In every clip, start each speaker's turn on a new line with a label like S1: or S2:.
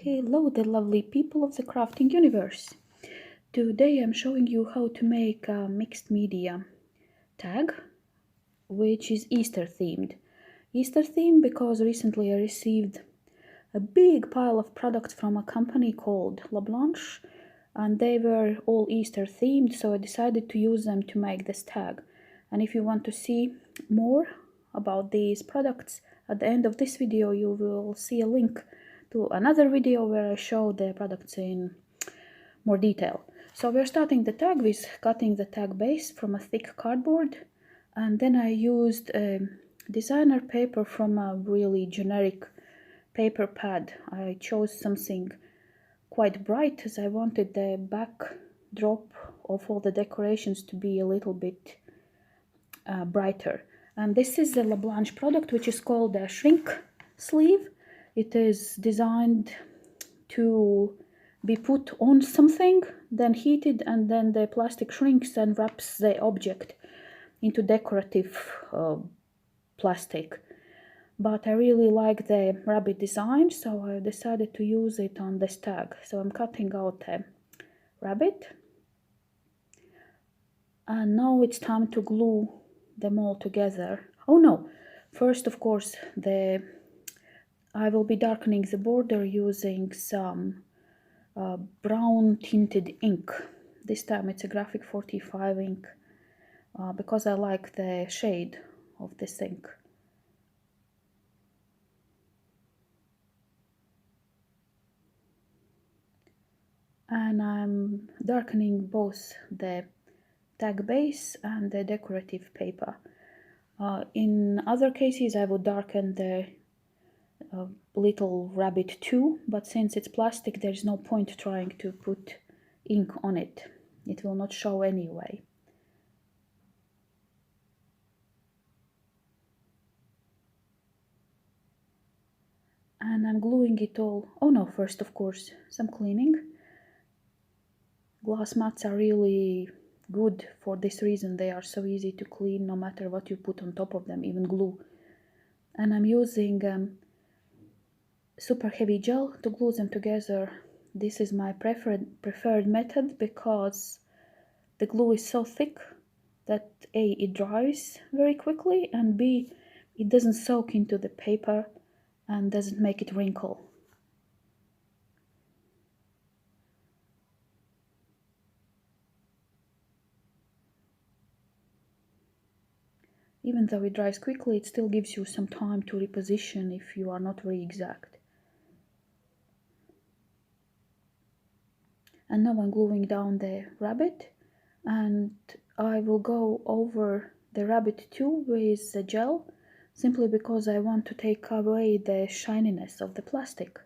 S1: Hello, the lovely people of the crafting universe. Today I'm showing you how to make a mixed media tag, which is Easter themed. Easter themed because recently I received a big pile of products from a company called LaBlanche, and they were all Easter themed, so I decided to use them to make this tag. And if you want to see more about these products, at the end of this video you will see a link to another video where I show the products in more detail. So we're starting the tag with cutting the tag base from a thick cardboard, and then I used designer paper from a really generic paper pad. I chose something quite bright as I wanted the backdrop of all the decorations to be a little bit brighter. And this is the LaBlanche product, which is called a shrink sleeve. It is designed to be put on something, then heated, and then the plastic shrinks and wraps the object into decorative plastic. But I really like the rabbit design, so I decided to use it on this tag. So I'm cutting out a rabbit, and now it's time to glue them all together. Oh no, first of course I will be darkening the border using some brown tinted ink. This time it's a graphic 45 ink because I like the shade of this ink. And I'm darkening both the tag base and the decorative paper. In other cases I would darken the little rabbit too, but since it's plastic there's no point trying to put ink on it. It will not show anyway. And I'm gluing it all. Oh no, first of course some cleaning. Glass mats are really good for this reason. They are so easy to clean no matter what you put on top of them, even glue. And I'm using super heavy gel to glue them together. This is my preferred method because the glue is so thick that A, it dries very quickly, and B, it doesn't soak into the paper and doesn't make it wrinkle. Even though it dries quickly, it still gives you some time to reposition if you are not very exact. And now I'm gluing down the rabbit, and I will go over the rabbit too with the gel, simply because I want to take away the shininess of the plastic.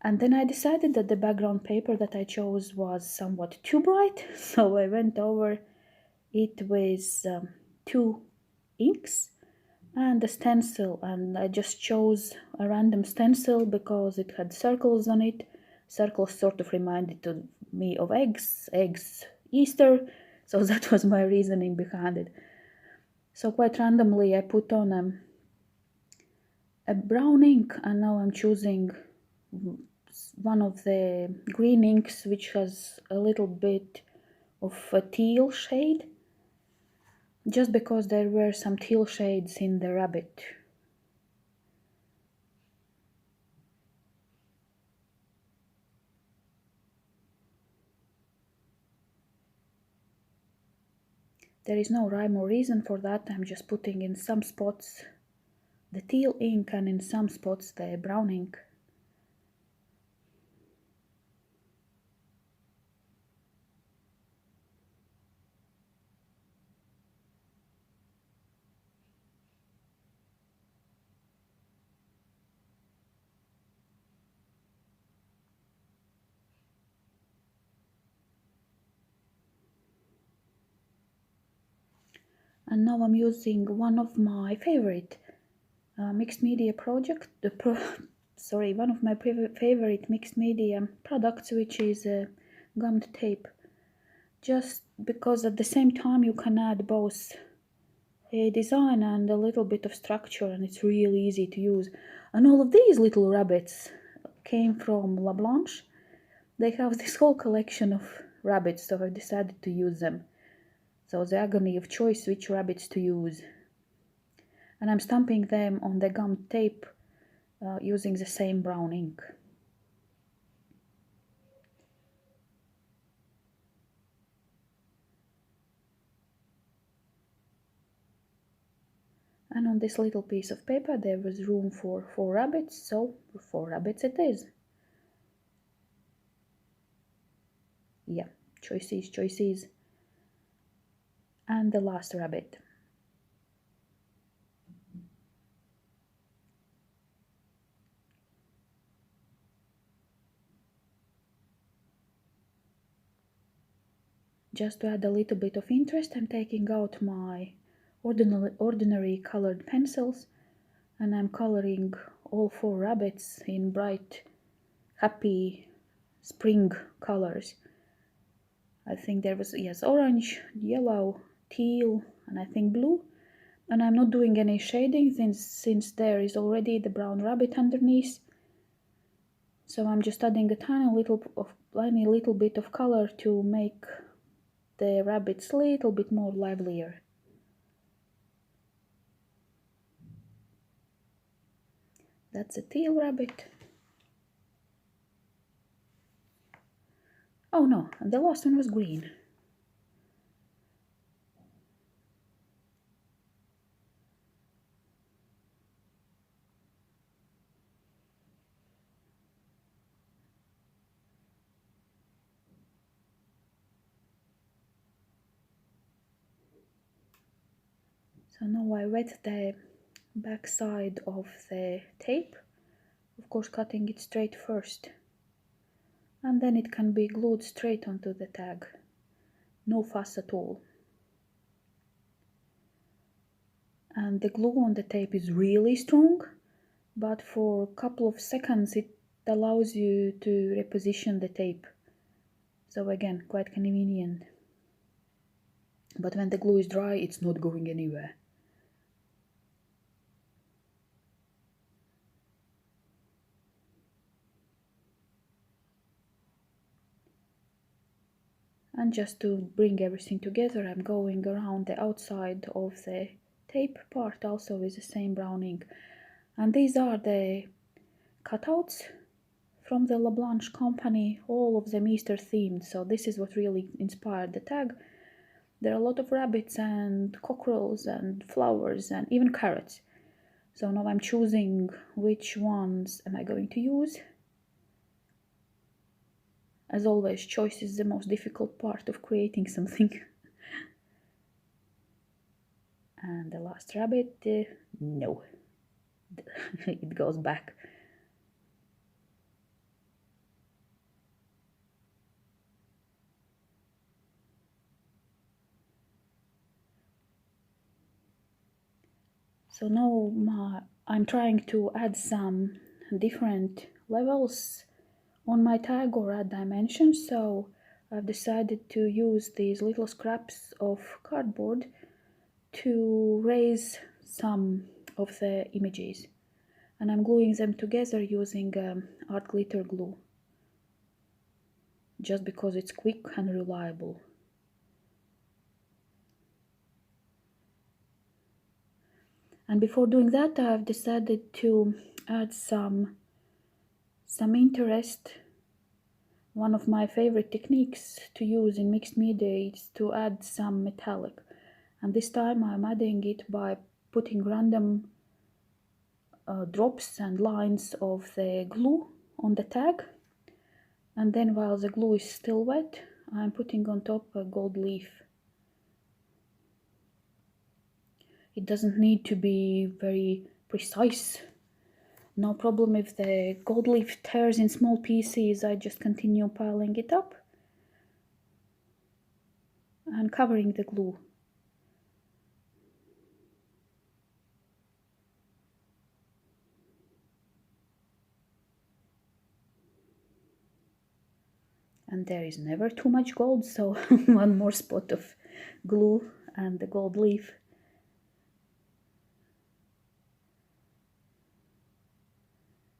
S1: And then I decided that the background paper that I chose was somewhat too bright, so I went over it with two inks and a stencil, and I just chose a random stencil because it had circles on it. Circles sort of reminded me of eggs, Easter, so that was my reasoning behind it. So quite randomly I put on a brown ink, and now I'm choosing one of the green inks which has a little bit of a teal shade, just because there were some teal shades in the rabbit. There is no rhyme or reason for that. I'm just putting in some spots the teal ink and in some spots the brown ink. And now I'm using one of my favorite mixed media one of my favorite mixed media products, which is gummed tape. Just because at the same time you can add both a design and a little bit of structure, and it's really easy to use. And all of these little rabbits came from Blanche. They have this whole collection of rabbits, so I decided to use them. So the agony of choice which rabbits to use. And I'm stamping them on the gum tape using the same brown ink. And on this little piece of paper there was room for 4 rabbits, so 4 rabbits it is. Yeah, choices. And the last rabbit. Just to add a little bit of interest, I'm taking out my ordinary colored pencils and I'm coloring all 4 rabbits in bright, happy spring colors. I think there was, yes, orange, yellow, teal, and I think blue. And I'm not doing any shading since there is already the brown rabbit underneath. So I'm just adding a tiny little bit of color to make the rabbits a little bit more livelier. That's a teal rabbit. Oh no, and the last one was green. So now I wet the back side of the tape, of course cutting it straight first. And then it can be glued straight onto the tag. No fuss at all. And the glue on the tape is really strong, but for a couple of seconds it allows you to reposition the tape. So again, quite convenient. But when the glue is dry, it's not going anywhere. And just to bring everything together, I'm going around the outside of the tape part also with the same brown ink. And these are the cutouts from the Blanche company, all of them Easter themed, so this is what really inspired the tag. There are a lot of rabbits and cockerels and flowers and even carrots. So now I'm choosing which ones am I going to use. As always, choice is the most difficult part of creating something. And the last rabbit, no, it goes back. So now I'm trying to add some different levels on my tag or add dimensions, so I've decided to use these little scraps of cardboard to raise some of the images, and I'm gluing them together using art glitter glue, just because it's quick and reliable. And before doing that, I've decided to add some interest. One of my favorite techniques to use in mixed media is to add some metallic. And this time I'm adding it by putting random drops and lines of the glue on the tag. And then while the glue is still wet, I'm putting on top a gold leaf. It doesn't need to be very precise. No problem if the gold leaf tears in small pieces, I just continue piling it up and covering the glue. And there is never too much gold, so one more spot of glue and the gold leaf.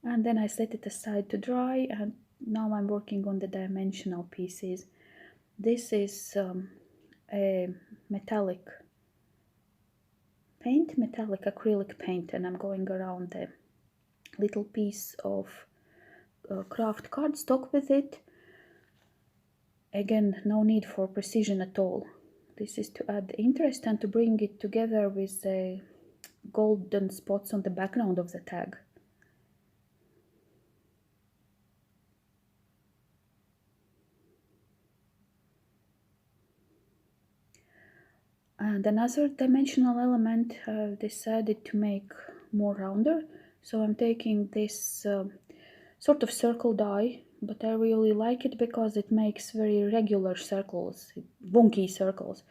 S1: And then I set it aside to dry, and now I'm working on the dimensional pieces. This is a metallic paint, metallic acrylic paint, and I'm going around the little piece of craft cardstock with it. Again, no need for precision at all. This is to add interest and to bring it together with the golden spots on the background of the tag. And another dimensional element I've decided to make more rounder. So I'm taking this sort of circle die, but I really like it because it makes very regular circles, wonky circles.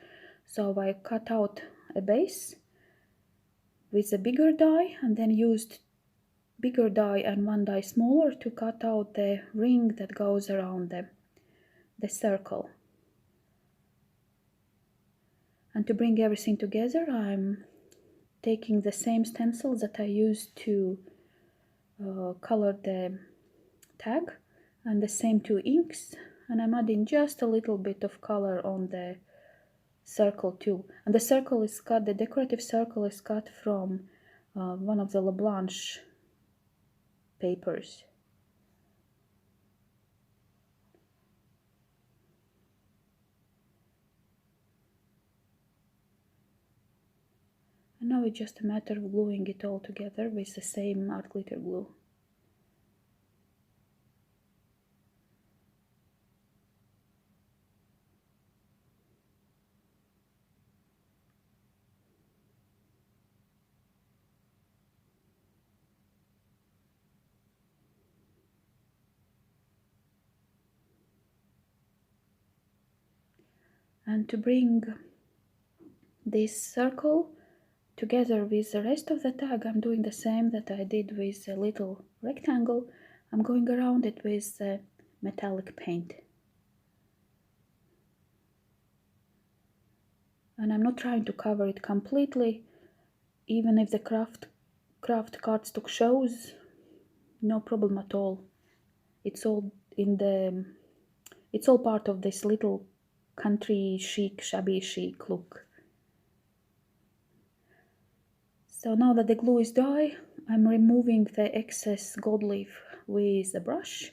S1: So I cut out a base with a bigger die and then used bigger die and one die smaller to cut out the ring that goes around the circle. And to bring everything together, I'm taking the same stencils that I used to color the tag and the same two inks, and I'm adding just a little bit of color on the circle too. And the circle is cut, the decorative circle is cut from one of the labranche papers. And now it's just a matter of gluing it all together with the same art glitter glue. And to bring this circle together with the rest of the tag, I'm doing the same that I did with the little rectangle. I'm going around it with metallic paint. And I'm not trying to cover it completely, even if the craft cardstock shows, no problem at all. It's all it's all part of this little country chic, shabby chic look. So now that the glue is dry, I'm removing the excess gold leaf with a brush,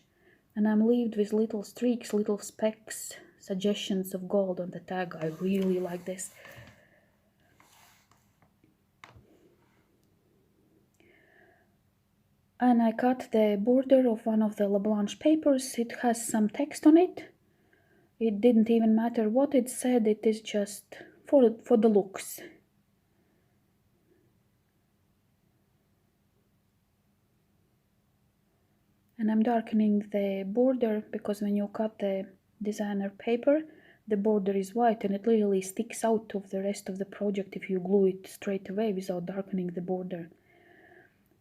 S1: and I'm left with little streaks, little specks, suggestions of gold on the tag. I really like this. And I cut the border of one of the labranche papers. It has some text on it. It didn't even matter what it said, it is just for the looks. And I'm darkening the border because when you cut the designer paper, the border is white and it really sticks out of the rest of the project if you glue it straight away without darkening the border.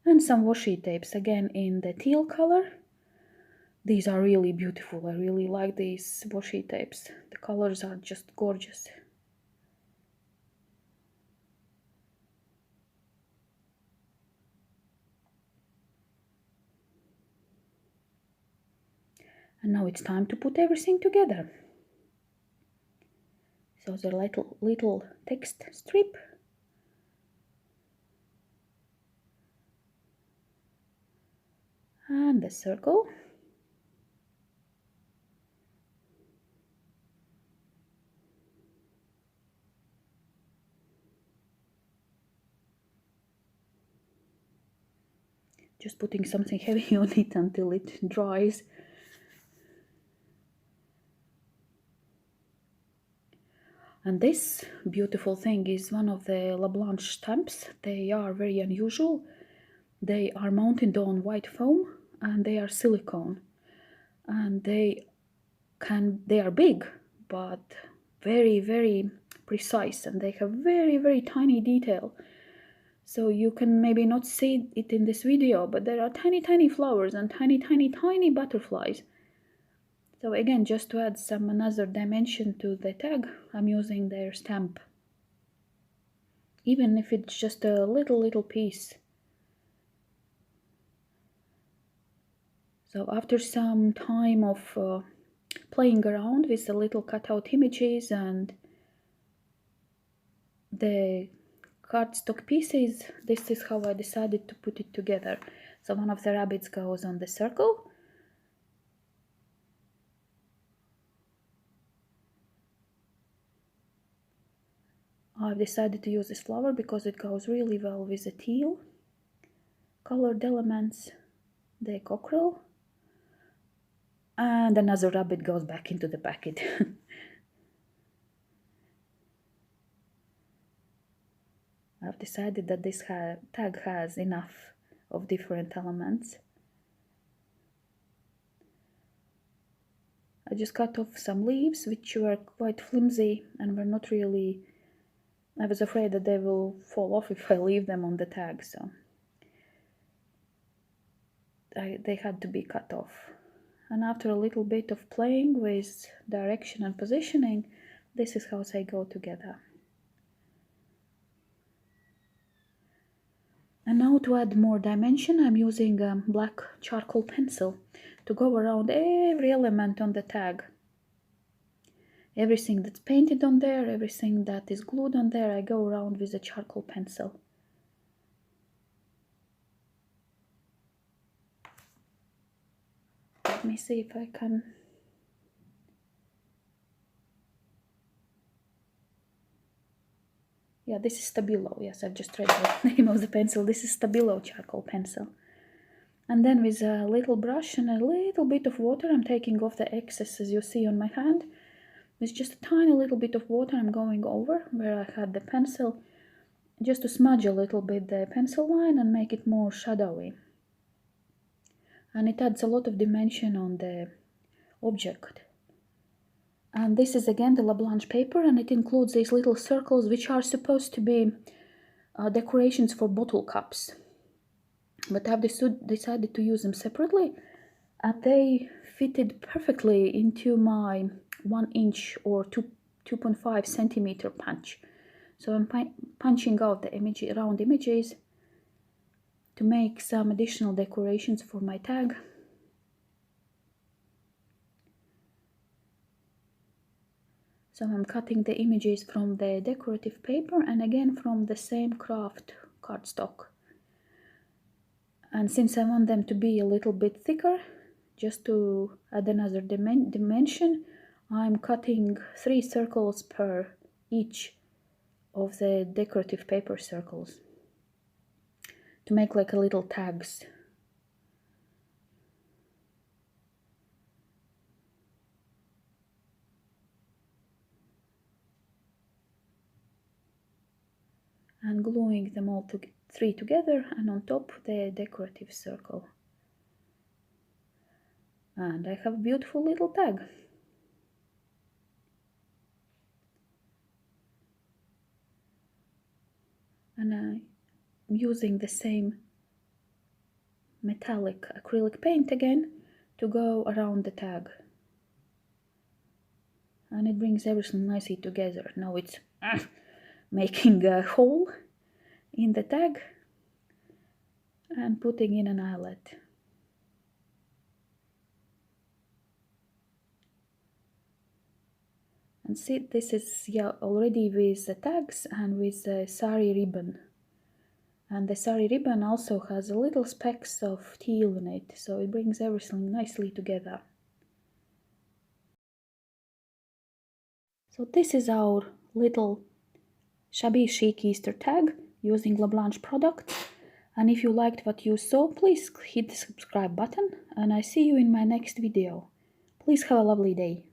S1: And some washi tapes, again in the teal color. These are really beautiful. I really like these washi tapes. The colors are just gorgeous. And now it's time to put everything together. So the little text strip. And the circle. Just putting something heavy on it until it dries. And this beautiful thing is one of the labranche stamps. They are very unusual. They are mounted on white foam and they are silicone. And they are big, but very, very precise, and they have very, very tiny detail. So you can maybe not see it in this video, but there are tiny, tiny flowers and tiny, tiny, tiny butterflies. So again, just to add another dimension to the tag, I'm using their stamp. Even if it's just a little piece. So after some time of playing around with the little cutout images and the cardstock pieces, this is how I decided to put it together. So one of the rabbits goes on the circle. I've decided to use this flower because it goes really well with the teal colored elements, the cockerel, and another rabbit goes back into the packet. I've decided that this tag has enough of different elements. I just cut off some leaves which were quite flimsy and were not really, I was afraid that they will fall off if I leave them on the tag, so they had to be cut off. And after a little bit of playing with direction and positioning, this is how they go together. And now to add more dimension, I'm using a black charcoal pencil to go around every element on the tag. Everything that's painted on there, everything that is glued on there, I go around with a charcoal pencil. Let me see if I can... Yeah, this is Stabilo. Yes, I've just read the name of the pencil. This is Stabilo charcoal pencil. And then with a little brush and a little bit of water, I'm taking off the excess, as you see on my hand. With just a tiny little bit of water, I'm going over where I had the pencil, just to smudge a little bit the pencil line and make it more shadowy. And it adds a lot of dimension on the object. And this is again the labranche paper, and it includes these little circles which are supposed to be decorations for bottle caps. But I've decided to use them separately, and they fitted perfectly into my 1 inch or 2.5 centimeter punch. So I'm punching out the round images to make some additional decorations for my tag. So I'm cutting the images from the decorative paper and again from the same craft cardstock. And since I want them to be a little bit thicker, just to add another dimension, I'm cutting 3 circles per each of the decorative paper circles to make like a little tags. And gluing them all 3 together, and on top the decorative circle. And I have a beautiful little tag. And I'm using the same metallic acrylic paint again to go around the tag. And it brings everything nicely together. Now it's making a hole in the tag and putting in an eyelet. And see, this is already with the tags and with the sari ribbon. And the sari ribbon also has a little specks of teal in it, so it brings everything nicely together. So this is our little shabby chic Easter tag using LaBlanche products. And if you liked what you saw, please hit the subscribe button, and I see you in my next video. Please have a lovely day.